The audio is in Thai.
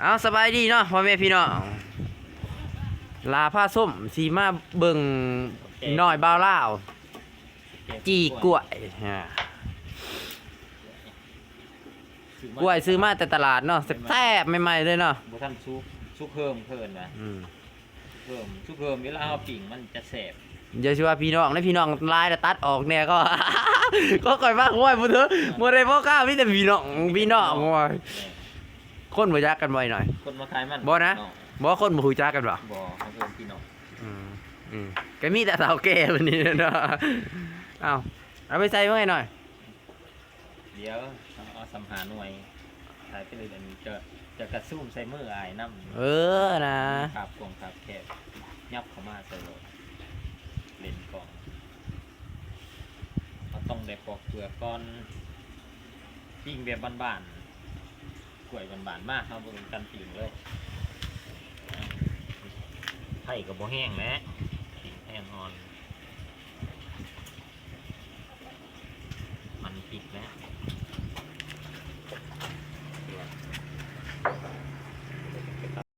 เอาสบายดีเนาะพ่อแม่พี่น้องลาผ้าส้มสีมาเบิ่งน้อยบ่าวลาวจีกล้วยกล้วยซื้อมาแต่ตลาดเนาะแซ่บๆใหม่ๆเลยเนาะบ่ทันซุกเพิ่มนะซุกเพิ่มเวลาเอาปิ่งมันจะแสบอย่าชื่อว่าพี่น้องนะพี่น้องลายแต่ตัดออกเนี่ยก็ ก็ก่อยมากห้วยบ่เถอะบ่ได้พ่อกล้ามีแต่พี่น้องห้วยคนบ่จักกันบ่หน่อยคนมาขายมันบ่นะบ่คนบ่ฮู้จักกันบ่เขาเพิ่นพี่น้องก็มีแต่สาวแก่วันนี้เนาะเอาไปใส่ไว้หน่อยเดี๋ยวเอาสำหาหน่วยถ่ายไปเลยอันนี้จะกระซุ่มใส่มืออายน้ำนะครับกองครับแคบยับเข้ามาใส่รถเล่นกล่องเราต้องได้ปอกเปลือกก่อนปิ้งแบบบ้านๆกล้วยบ้านๆมากครับบนกันปิ้งเลยไผ่กับบ่แห้งนะปิ้งแห้งอ่อน